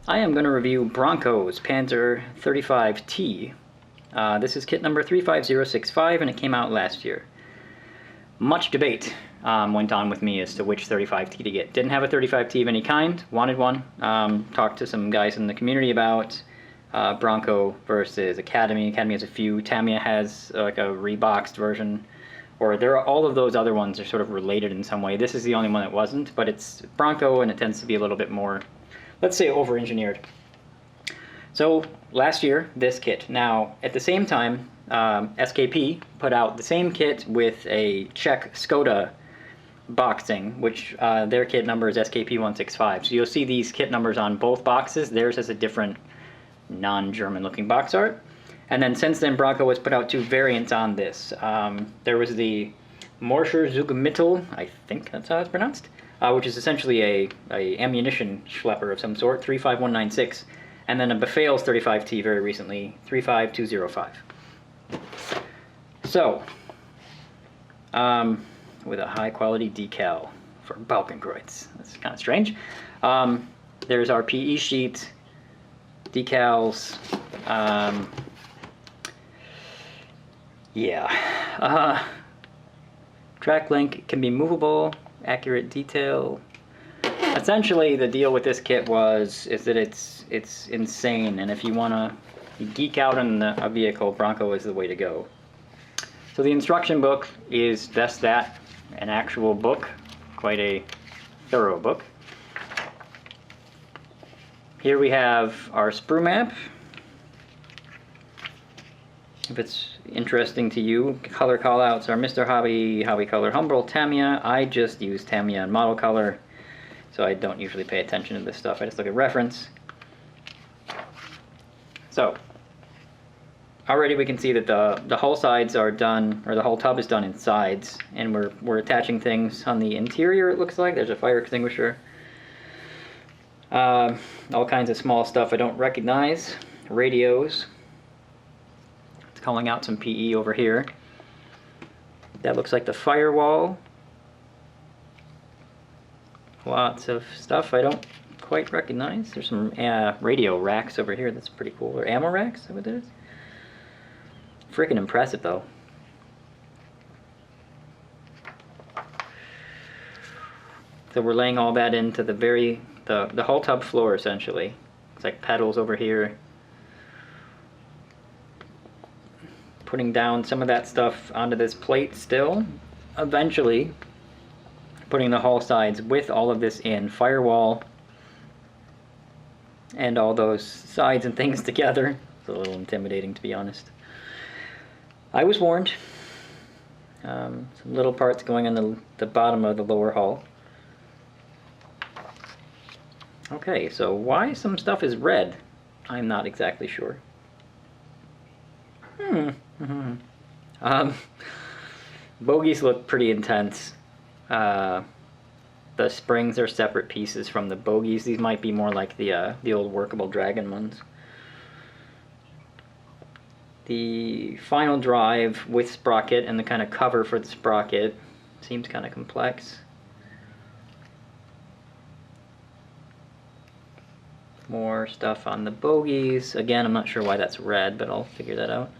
I am going to review Bronco's Panzer 35T. This is kit number 35065 and it came out last year. Much debate went on with me as to which 35T to get. Didn't have a 35T of any kind, wanted one. Talked to some guys in the community about Bronco versus Academy. Academy has a few, Tamiya has like a reboxed version, or all of those other ones are sort of related in some way. This is the only one that wasn't, but it's Bronco and it tends to be a little bit more, let's say, over-engineered. So last year, this kit. Now, at the same time, SKP put out the same kit with a Czech Skoda boxing, which their kit number is SKP165. So you'll see these kit numbers on both boxes. Theirs has a different non-German looking box art. And then since then, Bronco has put out two variants on this. There was the Morscher Zugmittel, I think that's how it's pronounced, which is essentially a ammunition schlepper of some sort, 35196, and then a Befehl's 35T very recently, 35205. So, with a high quality decal for Balkenkreuz. That's kind of strange. There's our PE sheet, decals, yeah. Track link can be movable, accurate detail. Essentially, the deal with this kit is that it's insane, and if you want to geek out on a vehicle, Bronco is the way to go. So the instruction book is just that, an actual book, quite a thorough book. Here we have our sprue map. If it's interesting to you, color callouts are Mr. Hobby, Hobby Color, Humboldt, Tamiya. I just use Tamiya and model color, so I don't usually pay attention to this stuff. I just look at reference. So, already we can see that the hull sides are done, or the whole tub is done in sides, and we're attaching things on the interior. It looks like there's a fire extinguisher. All kinds of small stuff I don't recognize. Radios. It's calling out some PE over here. That looks like the firewall. Lots of stuff I don't quite recognize. There's some radio racks over here. That's pretty cool. Or ammo racks, is that what that is? Freaking impressive, though. So we're laying all that into the whole tub floor, essentially. It's like pedals over here. Putting down some of that stuff onto this plate still. Eventually, putting the hull sides with all of this in, firewall, and all those sides and things together. It's a little intimidating, to be honest. I was warned. Some little parts going on the bottom of the lower hull. Okay, so why some stuff is red, I'm not exactly sure. Bogies look pretty intense. The springs are separate pieces from the bogies. These might be more like the old workable Dragon ones. The final drive with sprocket and the kind of cover for the sprocket seems kind of complex. More stuff on the bogies. Again, I'm not sure why that's red, but I'll figure that out.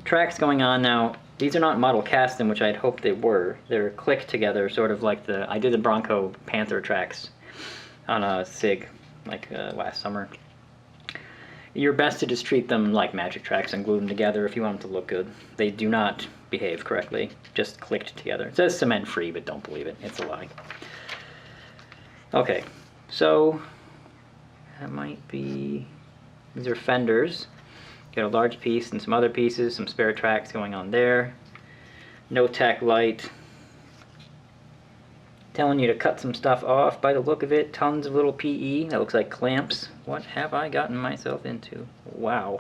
Tracks going on now. These are not model cast-in, which I'd hoped they were. They're clicked together, sort of like I did the Bronco Panther tracks on a SIG, like last summer. You're best to just treat them like magic tracks and glue them together if you want them to look good. They do not behave correctly, just clicked together. It says cement-free, but don't believe it. It's a lie. Okay, so that might be, these are fenders. Got a large piece and some other pieces, some spare tracks going on there. No tack light. Telling you to cut some stuff off by the look of it. Tons of little PE. That looks like clamps. What have I gotten myself into? Wow.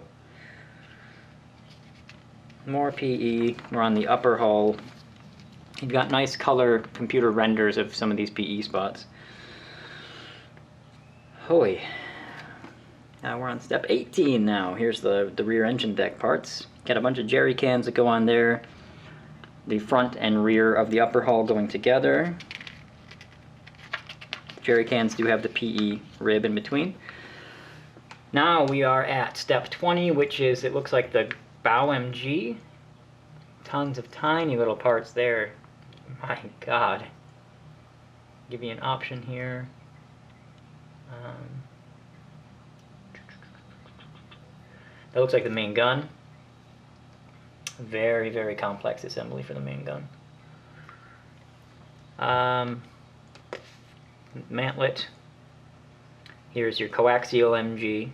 More PE. We're on the upper hull. You've got nice color computer renders of some of these PE spots. Holy. Now we're on step 18 now. Here's the rear engine deck parts. Got a bunch of jerry cans that go on there. The front and rear of the upper hull going together. Jerry cans do have the PE rib in between. Now we are at step 20, which is, it looks like the bow MG. Tons of tiny little parts there. My God. Give you an option here. That looks like the main gun. Very, very complex assembly for the main gun. Mantlet. Here's your coaxial MG.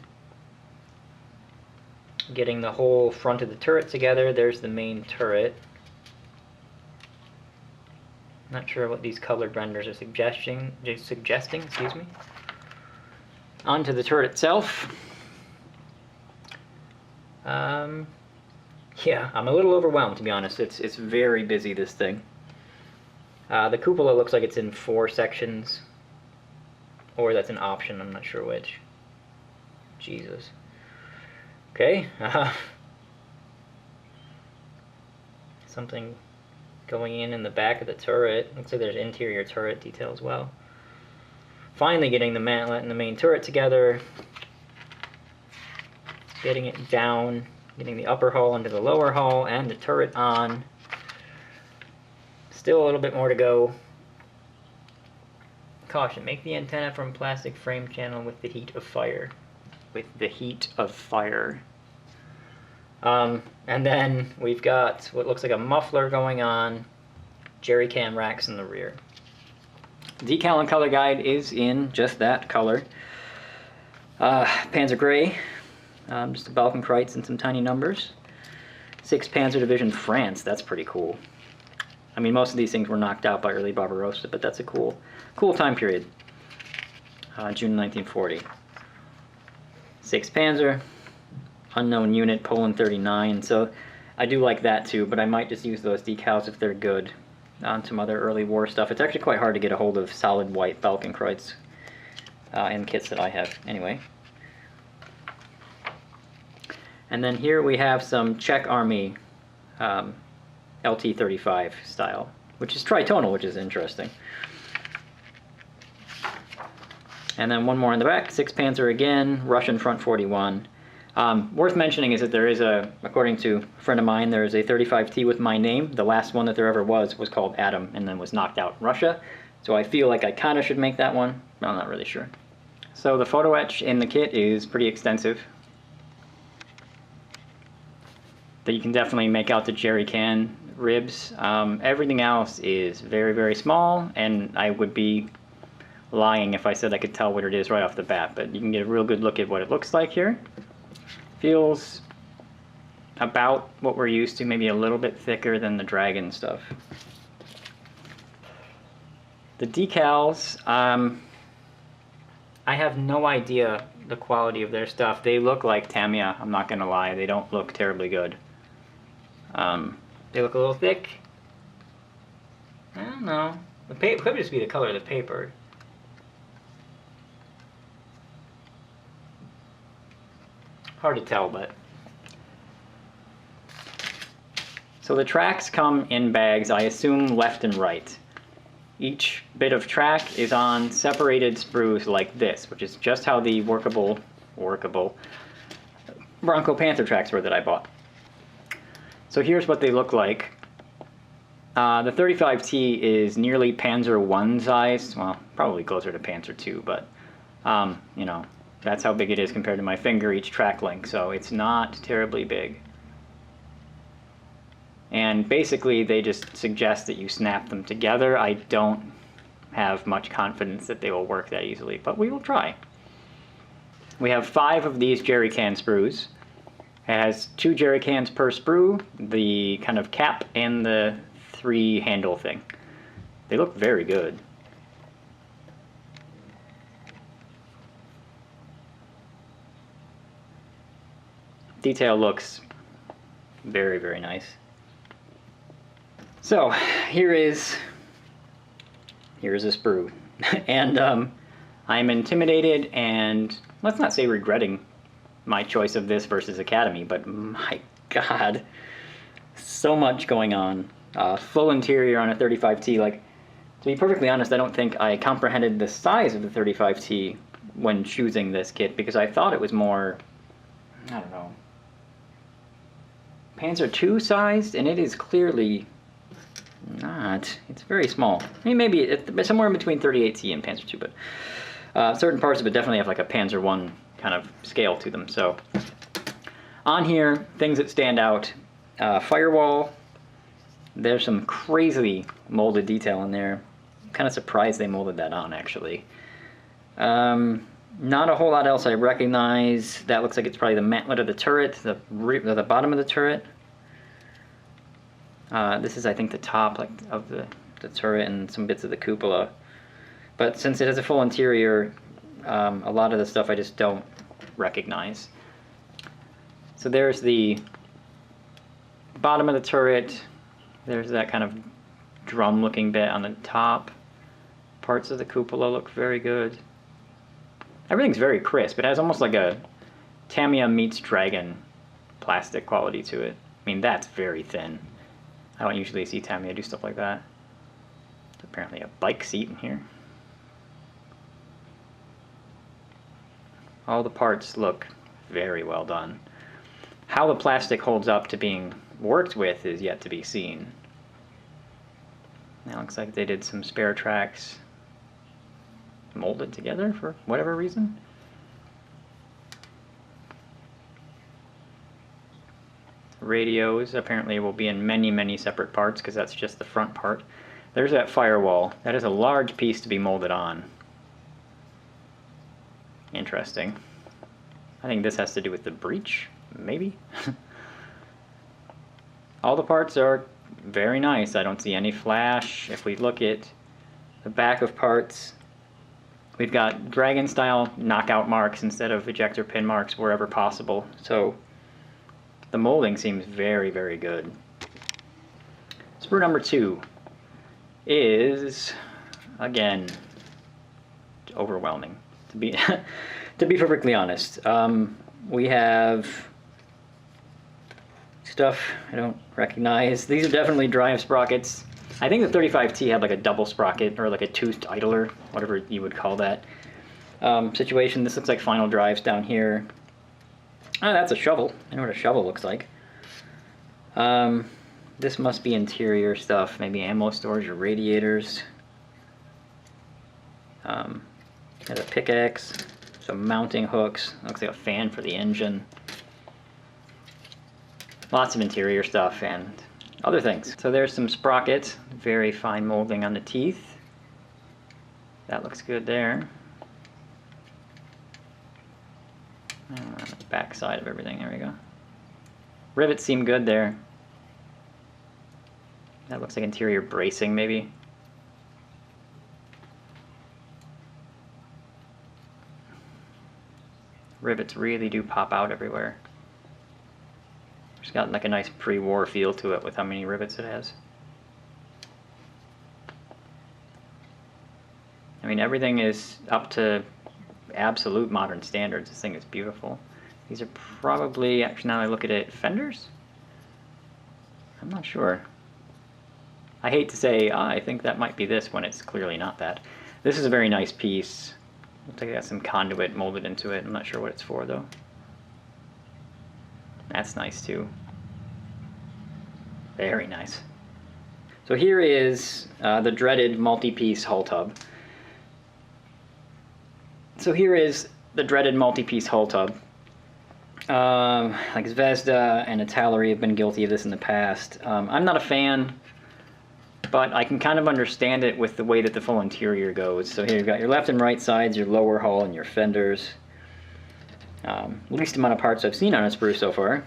Getting the whole front of the turret together. There's the main turret. Not sure what these colored renders are suggesting, excuse me. Onto the turret itself. Yeah, I'm a little overwhelmed, to be honest. It's very busy, this thing. The cupola looks like it's in 4 sections. Or that's an option, I'm not sure which. Jesus. Okay. Something going in the back of the turret. Looks like there's interior turret detail as well. Finally getting the mantlet and the main turret together. Getting it down. Getting the upper hull into the lower hull and the turret on. Still a little bit more to go. Caution, make the antenna from plastic frame channel with the heat of fire. With the heat of fire. And then we've got what looks like a muffler going on. Jerry can racks in the rear. Decal and color guide is in just that color. Panzer gray. Just a Balkenkreuz and some tiny numbers. 6th Panzer Division, France. That's pretty cool. I mean, most of these things were knocked out by early Barbarossa, but that's a cool time period. June 1940. 6th Panzer, unknown unit, Poland 39. So I do like that too, but I might just use those decals if they're good on some other early war stuff. It's actually quite hard to get a hold of solid white Balkenkreuz in kits that I have. Anyway. And then here we have some Czech Army LT-35 style, which is tritonal, which is interesting. And then one more in the back, 6th Panzer again, Russian Front 41. Worth mentioning is that there is according to a friend of mine, there is a 35T with my name. The last one that there ever was called Adam and then was knocked out in Russia. So I feel like I kind of should make that one, but I'm not really sure. So the photo etch in the kit is pretty extensive. That you can definitely make out the jerry can ribs. Everything else is very, very small, and I would be lying if I said I could tell what it is right off the bat, but you can get a real good look at what it looks like here. Feels about what we're used to, maybe a little bit thicker than the Dragon stuff. The decals, I have no idea the quality of their stuff. They look like Tamiya, I'm not gonna lie. They don't look terribly good. They look a little thick. I don't know. The paper could just be the color of the paper. Hard to tell, but. So the tracks come in bags, I assume left and right. Each bit of track is on separated sprues like this, which is just how the workable Bronco Panther tracks were that I bought. So here's what they look like. The 35T is nearly Panzer 1 size, well, probably closer to Panzer 2, but you know, that's how big it is compared to my finger, each track length, so it's not terribly big. And basically they just suggest that you snap them together. I don't have much confidence that they will work that easily, but we will try. We have 5 of these jerry can sprues. It has 2 jerry cans per sprue, the kind of cap and the 3 handle thing. They look very good. Detail looks very, very nice. So here's a sprue, and I'm intimidated and, let's not say regretting my choice of this versus Academy, but my God, so much going on. Full interior on a 35T. Like, to be perfectly honest, I don't think I comprehended the size of the 35T when choosing this kit because I thought it was more, I don't know, Panzer II sized, and it is clearly not. It's very small. I mean, maybe it's somewhere in between 38T and Panzer II, but certain parts of it definitely have like a Panzer I kind of scale to them. So on here, things that stand out, firewall. There's some crazily molded detail in there. I'm kind of surprised they molded that on, actually. Not a whole lot else I recognize. That looks like it's probably the mantlet of the turret, the bottom of the turret. This is, I think, the top of the turret and some bits of the cupola. But since it has a full interior, a lot of the stuff I just don't recognize. So there's the bottom of the turret. There's that kind of drum-looking bit on the top. Parts of the cupola look very good. Everything's very crisp. It has almost like a Tamiya meets Dragon plastic quality to it. I mean, that's very thin. I don't usually see Tamiya do stuff like that. There's apparently a bike seat in here. All the parts look very well done. How the plastic holds up to being worked with is yet to be seen. It looks like they did some spare tracks molded together for whatever reason. Radios apparently will be in many separate parts because that's just the front part. There's that firewall. That is a large piece to be molded on. Interesting. I think this has to do with the breech, maybe? All the parts are very nice. I don't see any flash. If we look at the back of parts, we've got Dragon style knockout marks instead of ejector pin marks wherever possible. So the molding seems very good. Sprue number 2 is, again, overwhelming, to be to be perfectly honest. We have stuff I don't recognize. These are definitely drive sprockets. I think the 35T had like a double sprocket or like a toothed idler, whatever you would call that situation. This looks like final drives down here. Oh, that's a shovel. I know what a shovel looks like. This must be interior stuff, maybe ammo storage or radiators. There's a pickaxe, some mounting hooks, looks like a fan for the engine. Lots of interior stuff and other things. So there's some sprockets, very fine molding on the teeth. That looks good there. And on the back side of everything, there we go. Rivets seem good there. That looks like interior bracing, maybe. Rivets really do pop out everywhere. It's got like a nice pre-war feel to it with how many rivets it has. I mean, everything is up to absolute modern standards. This thing is beautiful. These are probably, actually now I look at it, fenders? I'm not sure. I hate to say, I think that might be this when it's clearly not that. This is a very nice piece. Looks like it got some conduit molded into it. I'm not sure what it's for though. That's nice too. Very nice. So here is the dreaded multi-piece hull tub. So here is the dreaded multi-piece hull tub. Like Zvezda and Italeri have been guilty of this in the past. I'm not a fan, but I can kind of understand it with the way that the full interior goes. So here you've got your left and right sides, your lower hull, and your fenders. Least amount of parts I've seen on a sprue so far.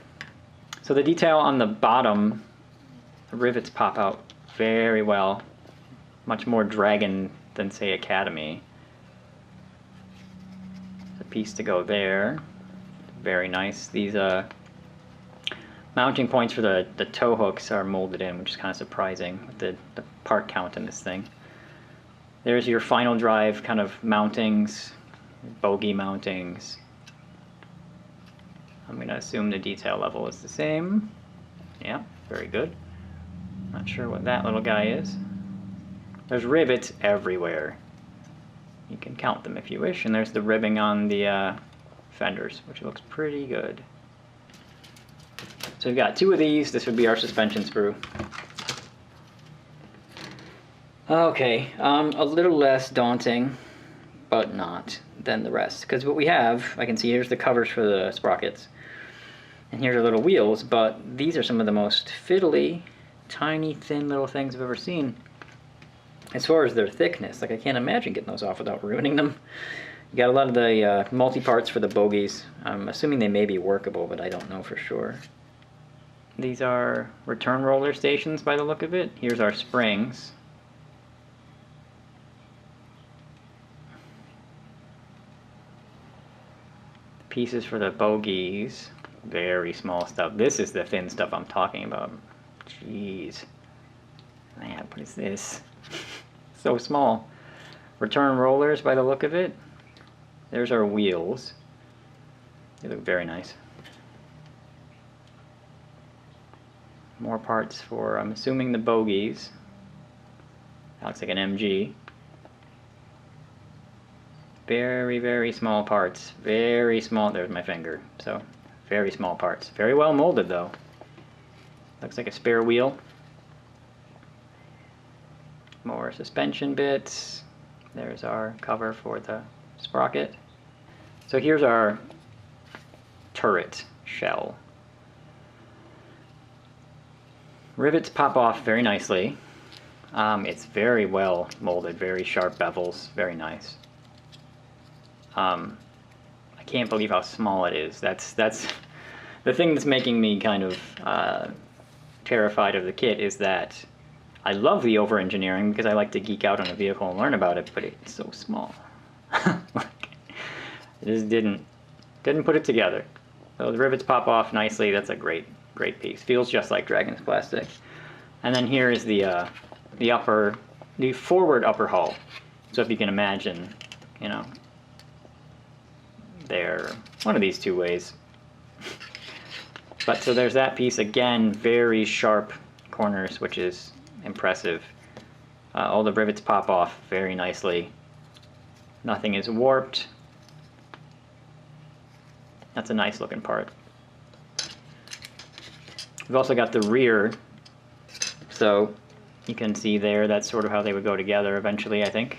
So the detail on the bottom, the rivets pop out very well. Much more Dragon than, say, Academy. There's a piece to go there. Very nice. These mounting points for the tow hooks are molded in, which is kind of surprising with the part count in this thing. There's your final drive kind of mountings, bogey mountings. I'm going to assume the detail level is the same. Yeah, very good. Not sure what that little guy is. There's rivets everywhere. You can count them if you wish, and there's the ribbing on the fenders, which looks pretty good. So we've got 2 of these. This would be our suspension sprue. Okay, a little less daunting, but not, than the rest. Because what we have, I can see here's the covers for the sprockets, and here's our little wheels, but these are some of the most fiddly, tiny, thin little things I've ever seen. As far as their thickness, like I can't imagine getting those off without ruining them. You got a lot of the multi-parts for the bogies. I'm assuming they may be workable, but I don't know for sure. These are return roller stations by the look of it. Here's our springs. Pieces for the bogies. Very small stuff. This is the thin stuff I'm talking about. Jeez. Man, what is this? So small. Return rollers by the look of it. There's our wheels. They look very nice. More parts for, I'm assuming, the bogies. That looks like an MG. Very, very small parts. Very small. There's my finger. So, very small parts. Very well molded, though. Looks like a spare wheel. More suspension bits. There's our cover for the sprocket. So here's our turret shell. Rivets pop off very nicely. It's very well molded, very sharp bevels, very nice. I can't believe how small it is. That's the thing that's making me kind of terrified of the kit, is that I love the over-engineering because I like to geek out on a vehicle and learn about it, but it's so small. It just didn't put it together. So the rivets pop off nicely. That's a great piece. Feels just like Dragon's plastic. And then here is the forward upper hull. So if you can imagine, you know, they're one of these 2 ways. But so there's that piece again, very sharp corners, which is impressive. All the rivets pop off very nicely. Nothing is warped. That's a nice looking part. We've also got the rear, so you can see there that's sort of how they would go together eventually, I think.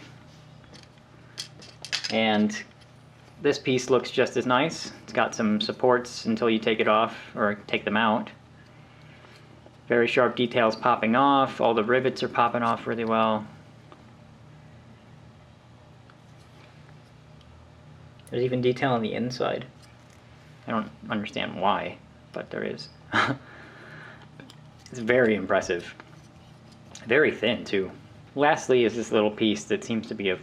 And this piece looks just as nice. It's got some supports until you take it off or take them out. Very sharp details popping off. All the rivets are popping off really well. There's even detail on the inside. I don't understand why, but there is. It's very impressive. Very thin, too. Lastly is this little piece that seems to be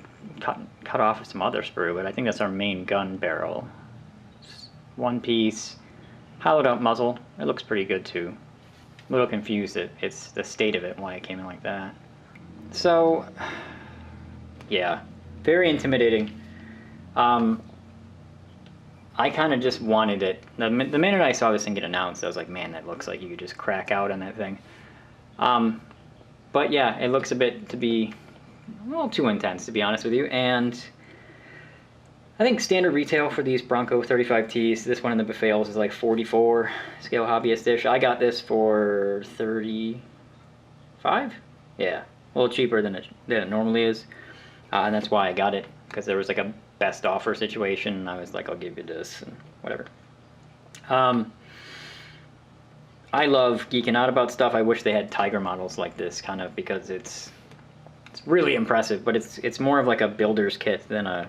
cut off of some other sprue, but I think that's our main gun barrel. Just one piece, hollowed out muzzle. It looks pretty good, too. A little confused at it's the state of it and why it came in like that. So, yeah, very intimidating. I kind of just wanted it. The minute I saw this thing get announced, I was like, man, that looks like you could just crack out on that thing. But yeah, it looks a bit to be a little too intense, to be honest with you. And I think standard retail for these Bronco 35Ts, this one in the Buffales is like 44 scale hobbyist-ish. I got this for 35? Yeah, a little cheaper than it normally is. And that's why I got it, because there was like a best offer situation, and I was like, I'll give you this, and whatever. I love geeking out about stuff. I wish they had Tiger models like this, kind of, because it's really impressive, but it's more of like a builder's kit than a,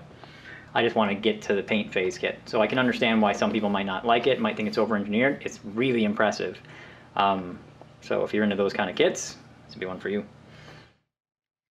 I just want to get to the paint phase kit. So I can understand why some people might not like it, might think it's over-engineered. It's really impressive. So if you're into those kind of kits, this would be one for you.